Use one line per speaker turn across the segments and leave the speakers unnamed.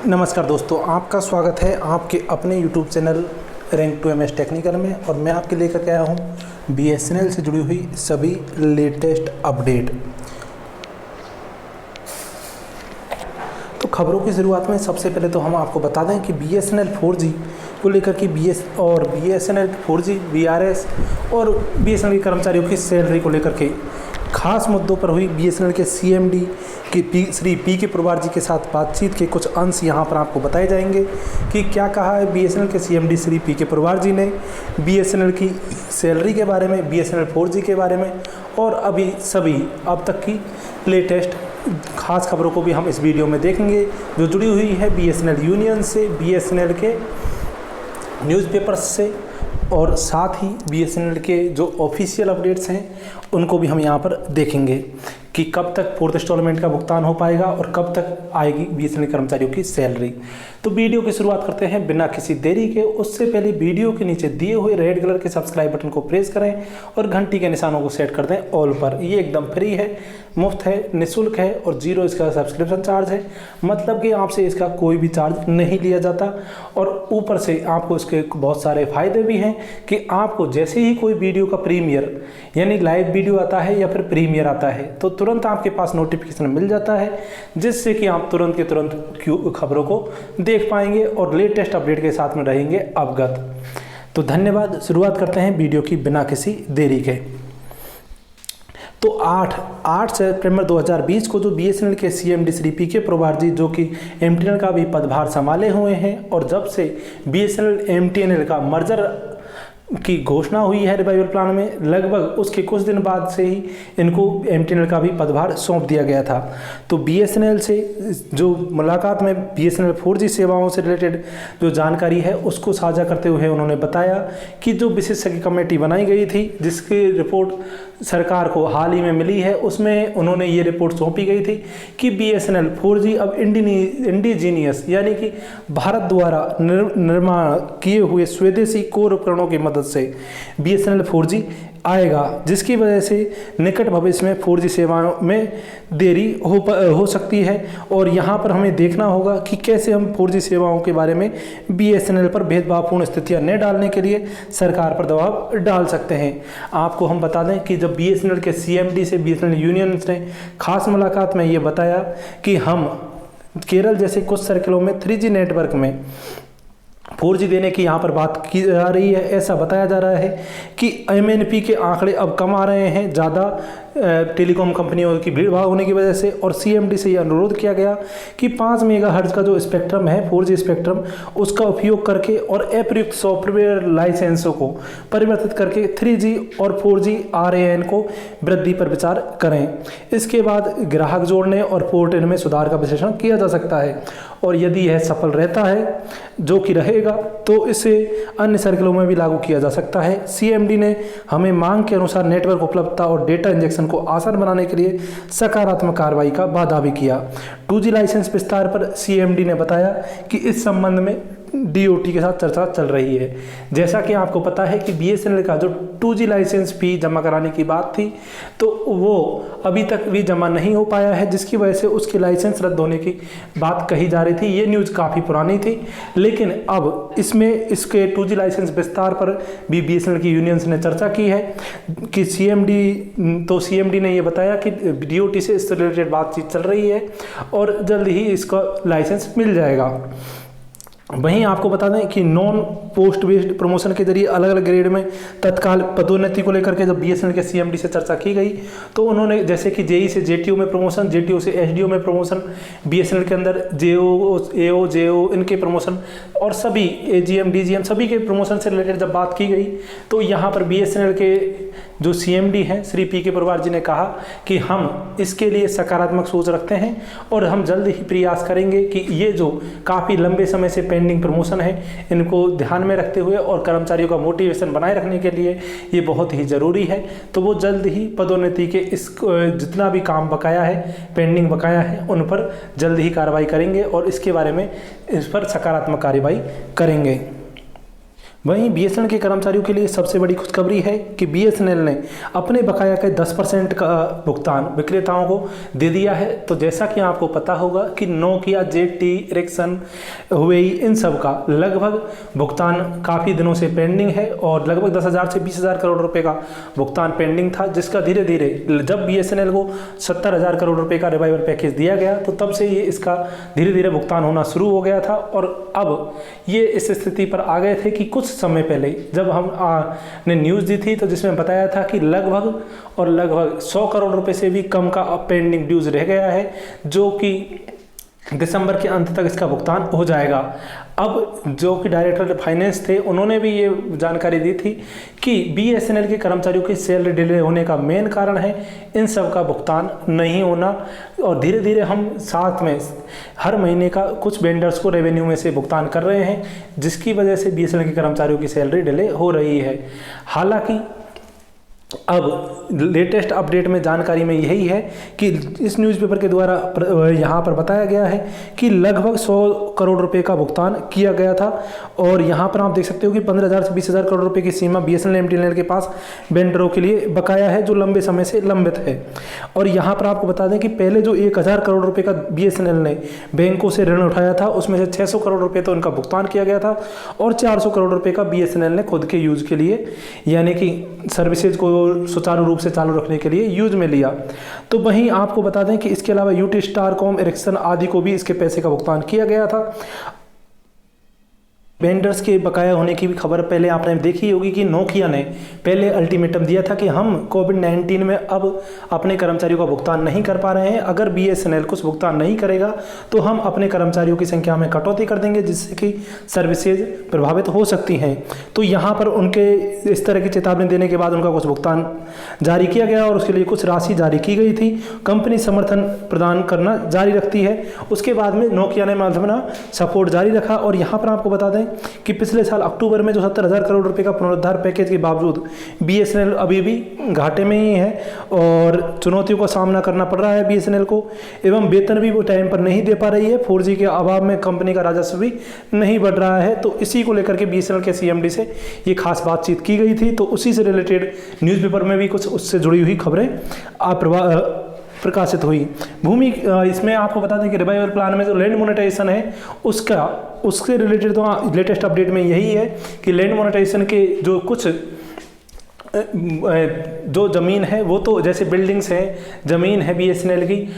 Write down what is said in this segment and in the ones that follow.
नमस्कार दोस्तों, आपका स्वागत है आपके अपने YouTube channel rank to MS technical में। और मैं आपके लेकर के आया हूँ BSNL से जुड़ी हुई सभी लेटेस्ट अपडेट। तो खबरों की शुरुआत में सबसे पहले तो हम आपको बता दें कि BSNL 4G को लेकर कि BSNL 4G VRS और BSNL के कर्मचारियों की सैलरी को लेकर के खास मुद्दों पर हुई BSNL के CMD की श्री PK पुरवार जी के साथ बातचीत के कुछ अंश यहाँ पर आपको बताए जाएंगे कि क्या कहा है BSNL के CMD श्री PK पुरवार जी ने BSNL की सैलरी के बारे में, BSNL 4G के बारे में और अभी सभी अब तक की लेटेस्ट खास खबरों को भी हम इस वीडियो में देखेंगे, जो जुड़ी हुई है BSNL यूनियन से, BSNL के न्यूज़पेपर्स से और साथ ही BSNL के जो ऑफिशियल अपडेट्स हैं उनको भी हम यहाँ पर देखेंगे कि कब तक 4th इंस्टॉलमेंट का भुगतान हो पाएगा और कब तक आएगी BSNL कर्मचारियों की सैलरी। तो वीडियो की शुरुआत करते हैं बिना किसी देरी के। उससे पहले वीडियो के नीचे दिए हुए रेड कलर के सब्सक्राइब बटन को प्रेस करें और घंटी के निशानों को सेट कर दें ऑल पर। ये एकदम फ्री है, मुफ्त है, निःशुल्क है और 0 इसका सब्सक्रिप्शन चार्ज है, मतलब कि आपसे इसका कोई भी चार्ज नहीं लिया जाता। और ऊपर से आपको इसके बहुत सारे फ़ायदे भी हैं कि आपको जैसे ही कोई वीडियो का प्रीमियर यानी लाइव वीडियो आता है या फिर प्रीमियर आता है तो तुरंत आपके पास नोटिफिकेशन मिल जाता है, जिससे कि आप तुरंत के तुरंत खबरों को देख पाएंगे और लेटेस्ट अपडेट के साथ में रहेंगे अवगत। तो धन्यवाद। शुरुआत करते हैं वीडियो की बिना किसी देरी के। तो 8 सितंबर 2020 को जो BSNL के CMD श्री PK पुरवार जी, जो कि MTNL का भी पदभार संभाले हुए हैं और जब से BSNL MTNL का मर्जर की घोषणा हुई है रिवाइवल प्लान में, लगभग उसके कुछ दिन बाद से ही इनको MTNL का भी पदभार सौंप दिया गया था। तो BSNL से जो मुलाकात में BSNL 4G सेवाओं से रिलेटेड जो जानकारी है उसको साझा करते हुए उन्होंने बताया कि जो विशेषज्ञ कमेटी बनाई गई थी जिसकी रिपोर्ट सरकार को हाल ही में मिली है, उसमें उन्होंने ये रिपोर्ट सौंपी गई थी कि BSNL 4G अब इंडिजीनियस यानी कि भारत द्वारा निर्माण किए हुए स्वदेशी कोर उपकरणों की मदद से BSNL 4G आएगा, जिसकी वजह से निकट भविष्य में 4G सेवाओं में देरी हो सकती है। और यहाँ पर हमें देखना होगा कि कैसे हम 4G सेवाओं के बारे में BSNL पर भेदभावपूर्ण स्थितियाँ न डालने के लिए सरकार पर दबाव डाल सकते हैं। आपको हम बता दें कि जब BSNL के CMD से BSNL यूनियन ने खास मुलाकात में ये बताया कि हम केरल जैसे कुछ सर्किलों में 3G नेटवर्क में 4G देने की यहाँ पर बात की जा रही है। ऐसा बताया जा रहा है कि MNP के आंकड़े अब कम आ रहे हैं, ज़्यादा टेलीकॉम कंपनियों की भीड़ भाड़ होने की वजह से। और CMD से ये अनुरोध किया गया कि 5 मेगाहर्ट्ज का जो स्पेक्ट्रम है 4G स्पेक्ट्रम, उसका उपयोग करके और अप्रयुक्त सॉफ्टवेयर लाइसेंसों को परिवर्तित करके 3G और 4G RAN को वृद्धि पर विचार करें। इसके बाद ग्राहक जोड़ने और पोर्ट में सुधार का विश्लेषण किया जा सकता है और यदि यह सफल रहता है, जो कि रहेगा, तो इसे अन्य सर्किलों में भी लागू किया जा सकता है। CMD ने हमें मांग के अनुसार नेटवर्क उपलब्धता और डेटा इंजेक्शन को आसान बनाने के लिए सकारात्मक कार्रवाई का वादा भी किया। 2G लाइसेंस विस्तार पर CMD ने बताया कि इस संबंध में DOT के साथ चर्चा चल रही है। जैसा कि आपको पता है कि BSNL का जो 2G लाइसेंस फी जमा कराने की बात थी, तो वो अभी तक भी जमा नहीं हो पाया है, जिसकी वजह से उसके लाइसेंस रद्द होने की बात कही जा रही थी। ये न्यूज़ काफ़ी पुरानी थी, लेकिन अब इसमें इसके 2G लाइसेंस विस्तार पर भी BSNL की यूनियंस ने चर्चा की है कि CMD ने ये बताया कि DOT से इससे रिलेटेड बातचीत चल रही है और जल्द ही इसका लाइसेंस मिल जाएगा। वहीं आपको बता दें कि नॉन पोस्ट बेस्ड प्रमोशन के जरिए अलग अलग ग्रेड में तत्काल पदोन्नति को लेकर के जब BSNL के CMD से चर्चा की गई, तो उन्होंने जैसे कि JE से JTO में प्रमोशन, JTO से SDO में प्रमोशन, BSNL के अंदर JO, AO, JO इनके प्रमोशन और सभी AGM, DGM सभी के प्रमोशन से रिलेटेड जब बात की गई, तो यहाँ पर BSNL के जो CMD हैं श्री PK पुरवार जी ने कहा कि हम इसके लिए सकारात्मक सोच रखते हैं और हम जल्द ही प्रयास करेंगे कि ये जो काफ़ी लंबे समय से पेंडिंग प्रमोशन है इनको ध्यान में रखते हुए और कर्मचारियों का मोटिवेशन बनाए रखने के लिए ये बहुत ही ज़रूरी है। तो वो जल्द ही पदोन्नति के इस जितना भी काम बकाया है, पेंडिंग बकाया है, उन पर जल्द ही कार्रवाई करेंगे और इसके बारे में इस पर सकारात्मक कार्रवाई करेंगे। वहीं बीएसएनएल के कर्मचारियों के लिए सबसे बड़ी खुशखबरी है कि बीएसएनएल ने अपने बकाया के 10% का भुगतान विक्रेताओं को दे दिया है। तो जैसा कि आपको पता होगा कि नोकिया, जेटी, एरिक्सन, हुवेई, इन सब का लगभग भुगतान काफ़ी दिनों से पेंडिंग है और लगभग 10,000 से 20,000 करोड़ रुपए का भुगतान पेंडिंग था, जिसका धीरे धीरे जब बीएसएनएल को 70,000 करोड़ रुपए का रिवाइवल पैकेज दिया गया तो तब से ये इसका धीरे धीरे भुगतान होना शुरू हो गया था। और अब ये इस स्थिति पर आ गए थे कि कुछ समय पहले जब हम ने न्यूज़ दी थी तो जिसमें बताया था कि लगभग 100 करोड़ रुपए से भी कम का पेंडिंग ड्यूज रह गया है, जो कि दिसंबर के अंत तक इसका भुगतान हो जाएगा। अब जो कि डायरेक्टर फाइनेंस थे उन्होंने भी ये जानकारी दी थी कि बीएसएनएल के कर्मचारियों की सैलरी डिले होने का मेन कारण है इन सब का भुगतान नहीं होना, और धीरे धीरे हम साथ में हर महीने का कुछ वेंडर्स को रेवेन्यू में से भुगतान कर रहे हैं, जिसकी वजह से बीएसएनएल के कर्मचारियों की सैलरी डिले हो रही है। हालांकि अब लेटेस्ट अपडेट में जानकारी में यही है कि इस न्यूज़पेपर के द्वारा यहाँ पर बताया गया है कि लगभग 100 करोड़ रुपए का भुगतान किया गया था, और यहाँ पर आप देख सकते हो कि 15,000 से 20,000 करोड़ रुपए की सीमा बीएसएनएल एमटीएनएल के पास वेंडरों के लिए बकाया है, जो लंबे समय से लंबित है। और यहाँ पर आपको बता दें कि पहले जो 1,000 करोड़ रुपये का बीएसएनएल ने बैंकों से ऋण उठाया था उसमें से 600 करोड़ रुपये तो उनका भुगतान किया गया था और 400 करोड़ रुपये का बीएसएनएल ने खुद के यूज़ के लिए, यानी कि सर्विसेज को सुचारू रूप से चालू रखने के लिए यूज में लिया। तो वहीं आपको बता दें कि इसके अलावा यूटी, स्टारकॉम, एरिक्सन आदि को भी इसके पैसे का भुगतान किया गया था। वेंडर्स के बकाया होने की भी खबर पहले आपने देखी होगी कि नोकिया ने पहले अल्टीमेटम दिया था कि हम कोविड-19 में अब अपने कर्मचारियों का भुगतान नहीं कर पा रहे हैं, अगर बीएसएनएल कुछ भुगतान नहीं करेगा तो हम अपने कर्मचारियों की संख्या में कटौती कर देंगे, जिससे कि सर्विसेज प्रभावित हो सकती हैं। तो यहाँ पर उनके इस तरह की चेतावनी देने के बाद उनका कुछ भुगतान जारी किया गया और उसके लिए कुछ राशि जारी की गई थी। कंपनी समर्थन प्रदान करना जारी रखती है। उसके बाद में नोकिया ने अपना सपोर्ट जारी रखा। और यहाँ पर आपको बता दें कि पिछले साल अक्टूबर में जो 70,000 करोड़ रुपए का पुनरुद्धार पैकेज के बावजूद बीएसएनएल अभी भी घाटे में ही है और चुनौतियों का सामना करना पड़ रहा है बीएसएनएल को, एवं वेतन भी वो टाइम पर नहीं दे पा रही है। 4G के अभाव में कंपनी का राजस्व भी नहीं बढ़ रहा है। तो इसी को लेकर के बीएसएनएल के सीएमडी से ये खास बातचीत की गई थी। तो उसी से रिलेटेड न्यूज़पेपर में भी कुछ उससे जुड़ी हुई खबरें प्रकाशित हुई। भूमि इसमें आपको बता दें कि रिवाइवल प्लान में जो लैंड मोनेटाइजेशन है उसके रिलेटेड तो लेटेस्ट अपडेट में यही है कि लैंड मोनेटाइजेशन के जो कुछ जो ज़मीन है वो तो जैसे बिल्डिंग्स है, ज़मीन है बीएसएनएल की,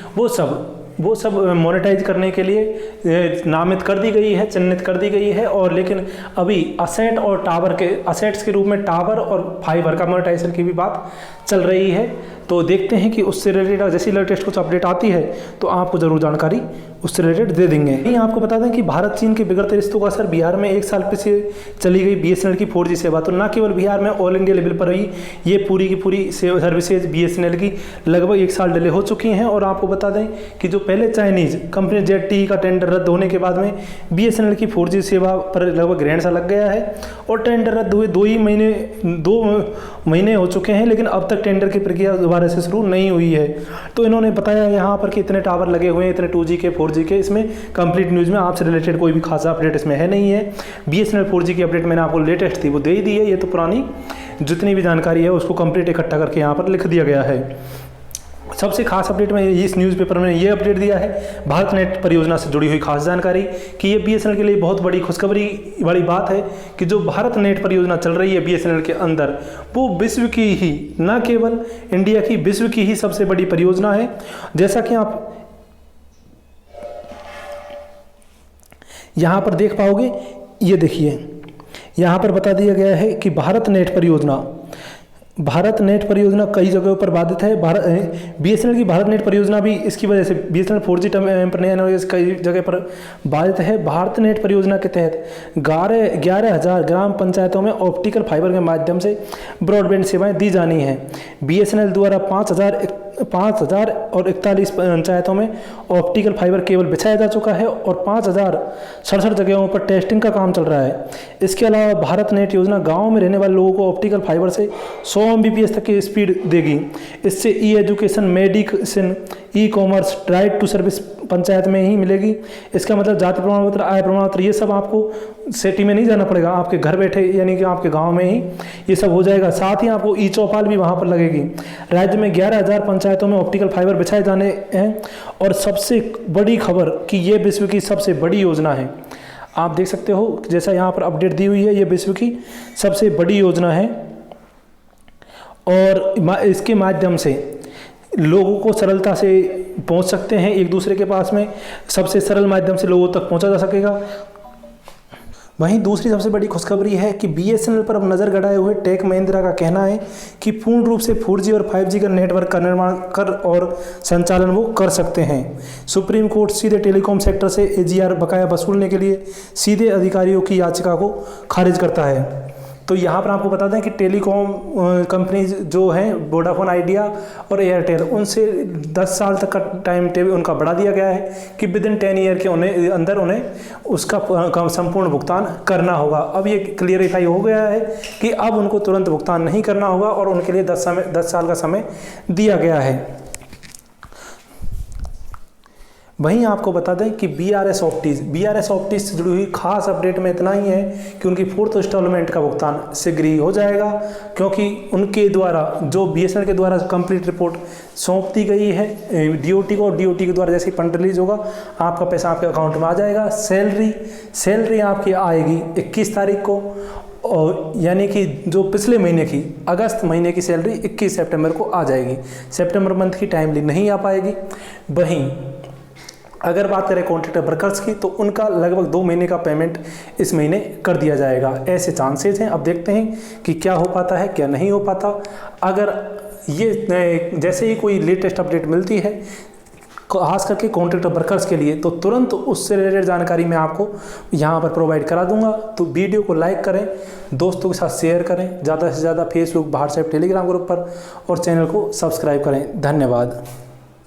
वो सब मोनेटाइज करने के लिए नामित कर दी गई है, चिन्हित कर दी गई है। और लेकिन अभी असेट और टावर के असेट्स के रूप में टावर और फाइबर का मोनेटाइजेशन की भी बात चल रही है। तो देखते हैं कि उससे रिलेटेड जैसी लेटेस्ट कुछ अपडेट आती है तो आपको ज़रूर जानकारी उससे रिलेटेड दे देंगे। यही आपको बता दें कि भारत चीन के बिगड़ते रिश्तों का असर बिहार में 1 साल पीछे चली गई बीएसएनएल की 4G सेवा। तो न केवल बिहार में ऑल इंडिया लेवल पर ही ये पूरी की पूरी सर्विसेज बीएसएनएल की लगभग 1 साल डिले हो चुकी हैं। और आपको बता दें कि जो पहले चाइनीज कंपनी ZTE का टेंडर रद्द होने के बाद में बीएसएनएल की 4G सेवा पर लगभग ग्रहण सा लग गया है और टेंडर रद्द हुए 2 महीने हो चुके हैं, लेकिन अब तक टेंडर की प्रक्रिया दोबारा से शुरू नहीं हुई है। तो इन्होंने बताया यहाँ पर कि इतने टावर लगे हुए हैं, इतने 2G के 4G के। इसमें कंप्लीट न्यूज़ में आपसे रिलेटेड कोई भी खासा अपडेट इसमें है नहीं है। बीएसएनएल 4G की अपडेट मैंने आपको लेटेस्ट थी वो दे ही दी है। ये तो पुरानी जितनी भी जानकारी है उसको कंप्लीट इकट्ठा करके यहाँ पर लिख दिया गया है। सबसे खास अपडेट में इस न्यूज़पेपर में ये अपडेट दिया है भारत नेट परियोजना से जुड़ी हुई खास जानकारी कि ये बीएसएनएल के लिए बहुत बड़ी खुशखबरी वाली बात है कि जो भारत नेट परियोजना चल रही है बीएसएनएल के अंदर, वो विश्व की ही, न केवल इंडिया की, विश्व की ही सबसे बड़ी परियोजना है। जैसा कि आप यहाँ पर देख पाओगे, ये देखिए यहाँ पर बता दिया गया है कि भारत नेट परियोजना कई जगहों पर बाधित है। बीएसएनएल की भारत नेट परियोजना भी इसकी वजह से बीएसएनएल 4G कई जगह पर बाधित है। भारत नेट परियोजना के तहत 11,000 ग्राम पंचायतों में ऑप्टिकल फाइबर के माध्यम से ब्रॉडबैंड सेवाएं दी जानी है। बीएसएनएल द्वारा 5,041 पंचायतों में ऑप्टिकल फाइबर केबल बिछाया जा चुका है और 5,067 जगहों पर टेस्टिंग का काम चल रहा है। इसके अलावा भारत नेट योजना गाँव में रहने वाले लोगों को ऑप्टिकल फाइबर से 100 Mbps तक की स्पीड देगी। इससे e education, medicine, e commerce, right to service panchayat में ही मिलेगी। इसका मतलब जाति प्रमाण पत्र, आय प्रमाण पत्र, ये सब आपको सिटी में नहीं जाना पड़ेगा, आपके घर बैठे यानी कि आपके गांव में ही ये सब हो जाएगा। साथ ही आपको ई चौपाल भी वहां पर लगेगी। राज्य में 11,000 पंचायतों में ऑप्टिकल फाइबर बिछाए जाने हैं। और सबसे बड़ी खबर कि ये विश्व की सबसे बड़ी योजना है। आप देख सकते हो जैसा यहाँ पर अपडेट दी हुई है, ये विश्व की सबसे बड़ी योजना है और इसके माध्यम से लोगों को सरलता से पहुंच सकते हैं एक दूसरे के पास में, सबसे सरल माध्यम से लोगों तक पहुंचा जा सकेगा। वहीं दूसरी सबसे बड़ी खुशखबरी है कि BSNL पर अब नज़र गड़ाए हुए टेक महिंद्रा का कहना है कि पूर्ण रूप से 4G और 5G का नेटवर्क का निर्माण कर और संचालन वो कर सकते हैं। सुप्रीम कोर्ट सीधे टेलीकॉम सेक्टर से AGR बकाया वसूलने के लिए सीधे अधिकारियों की याचिका को खारिज करता है। तो यहाँ पर आपको बता दें कि टेलीकॉम कंपनीज जो हैं वोडाफोन आइडिया और एयरटेल, उनसे 10 साल तक का टाइम टेबल उनका बढ़ा दिया गया है कि विदिन 10 ईयर के अंदर उन्हें उसका संपूर्ण भुगतान करना होगा। अब ये क्लियरिफाई हो गया है कि अब उनको तुरंत भुगतान नहीं करना होगा और उनके लिए 10 साल का समय दिया गया है। वहीं आपको बता दें कि BRS ऑप्टीज से जुड़ी हुई खास अपडेट में इतना ही है कि उनकी 4th इंस्टॉलमेंट का भुगतान शीघ्र ही हो जाएगा, क्योंकि उनके द्वारा जो BSNL के द्वारा कंप्लीट रिपोर्ट सौंप दी गई है DOT को, और DOT के द्वारा जैसे ही फंड रिलीज होगा आपका पैसा आपके अकाउंट में आ जाएगा। सैलरी आपकी आएगी 21 तारीख को, और यानी कि जो पिछले महीने की अगस्त महीने की सैलरी 21 सितंबर को आ जाएगी। सितंबर मंथ की टाइमली नहीं आ पाएगी। वहीं अगर बात करें कॉन्ट्रैक्टर वर्कर्स की तो उनका लगभग 2 महीने का पेमेंट इस महीने कर दिया जाएगा, ऐसे चांसेस हैं। अब देखते हैं कि क्या हो पाता है क्या नहीं हो पाता। अगर ये जैसे ही कोई लेटेस्ट अपडेट मिलती है खास करके कॉन्ट्रैक्टर वर्कर्स के लिए, तो तुरंत उससे रिलेटेड जानकारी मैं आपको यहाँ पर प्रोवाइड करा दूंगा। तो वीडियो को लाइक करें, दोस्तों के साथ शेयर करें, ज़्यादा से ज़्यादा फेसबुक, व्हाट्सएप, टेलीग्राम ग्रुप पर, और चैनल को सब्सक्राइब करें। धन्यवाद।